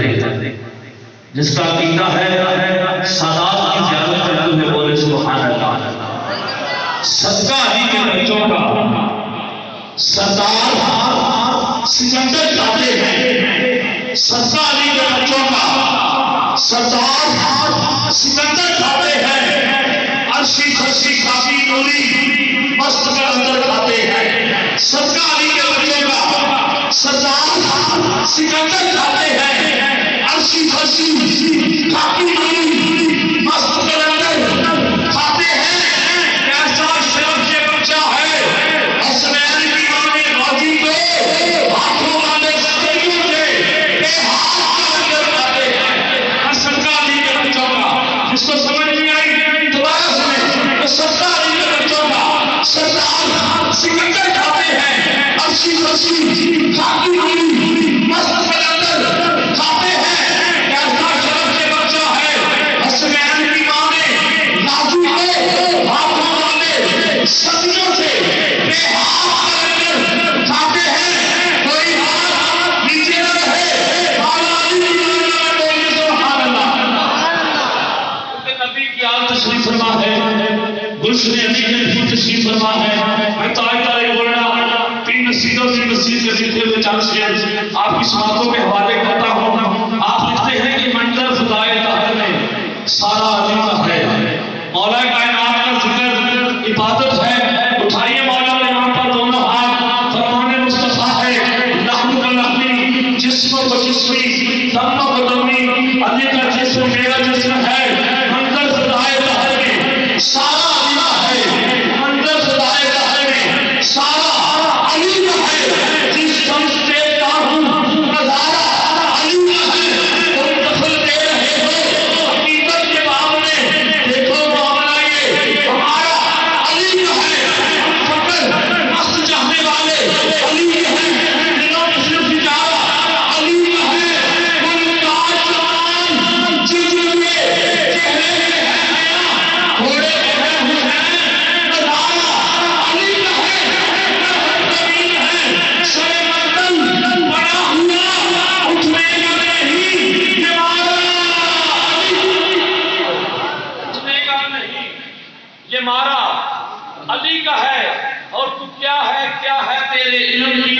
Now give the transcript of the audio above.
ہیں، جس کا عقیدہ ہے سادات کی زیارت کرتے ہوئے بولے سبحان اللہ۔ صدقہ علی کے بچوں کا سردار سکندر چاہتے ہیں، صدقہ علی کے بچوں کا سردار سکندر چاہتے ہیں، عرشی فرشی کافی نوری مست کے اندر کھاتے ہیں، صدقہ علی کے بچوں کا سردار سکندر چاہتے ہیں، عرشی فرشی کافی نوری مست کے اندر کھاتے ہیں۔ کیسا شرف یہ بچہ ہے، حسنین کی ماں نے غازی کو ہاتھوں والے سکندر کے بے ہاتھ کے اندر کھاتے ہیں۔ صدقہ علی کے بچوں کا، جس کو سمجھ نہیں آئی دوبارہ سنیں، صدقہ علی کے بچوں کا سردار سکندر کھاتے ہیں، عرشی فرشی کافی نوری مست کے اندر کھاتے ہیں۔ کیسا شرف یہ بچہ ہے، حسنین کی ماں نے غازی کو ہاتھوں والے سکندر سے بے ہاتھ کے اندر کھاتے ہیں۔ کوئی ہاتھ نیچے نہ رہے، بالا علی بولے سبحان اللہ۔ نبی کی آل تشریف فرما ہے، گلشن علی میں بھی تشریف فرما ہے۔ میں تو آج تارے بول رہا تین نصیدوں کی نصیب کے لکھے ہوئے چند شعر آپ کی سماعتوں کے حوالے کرتا ہوں۔ آپ لکھتے ہیں کہ منظر خدائے طاہر میں سارا علی کا ہے، مولا کائنات کا ذکر عبادت ہے۔ اٹھائیے مولا نے وہاں پر دونوں ہاتھ، فرمان مصطفیٰ ہے، لحم کا لحمی، جسم و جسمی، دم و دمی، علی کا جسم میرا جسم ہے۔ منظر خدائے طاہر میں سارا علی کا ہے، منظر خدائے طاہر میں سارا علی کا ہے۔ جس شمس دیکھتا ہوں نظارہ علی کا ہے۔ تم دخل دے رہے ہو حقیقت کے باب میں، دیکھو معاملہ یہ ہمارا علی کا ہے۔ ہم فقر مست چاہنے والے علی کے ہیں، دلوں میں صرف اجارہ علی کا ہے۔ کل تاج جوان جلوے چہرے میں ہے نیا، گھوڑے ہیں حسین نظارہ علی کا ہے۔ زمین ہے سر مردن بڑا ہوا، اٹھنے کا نہیں یہ مارا اٹھنے کا نہیں یہ مارا علی کا ہے۔ اور تو کیا ہے تیرے علم کی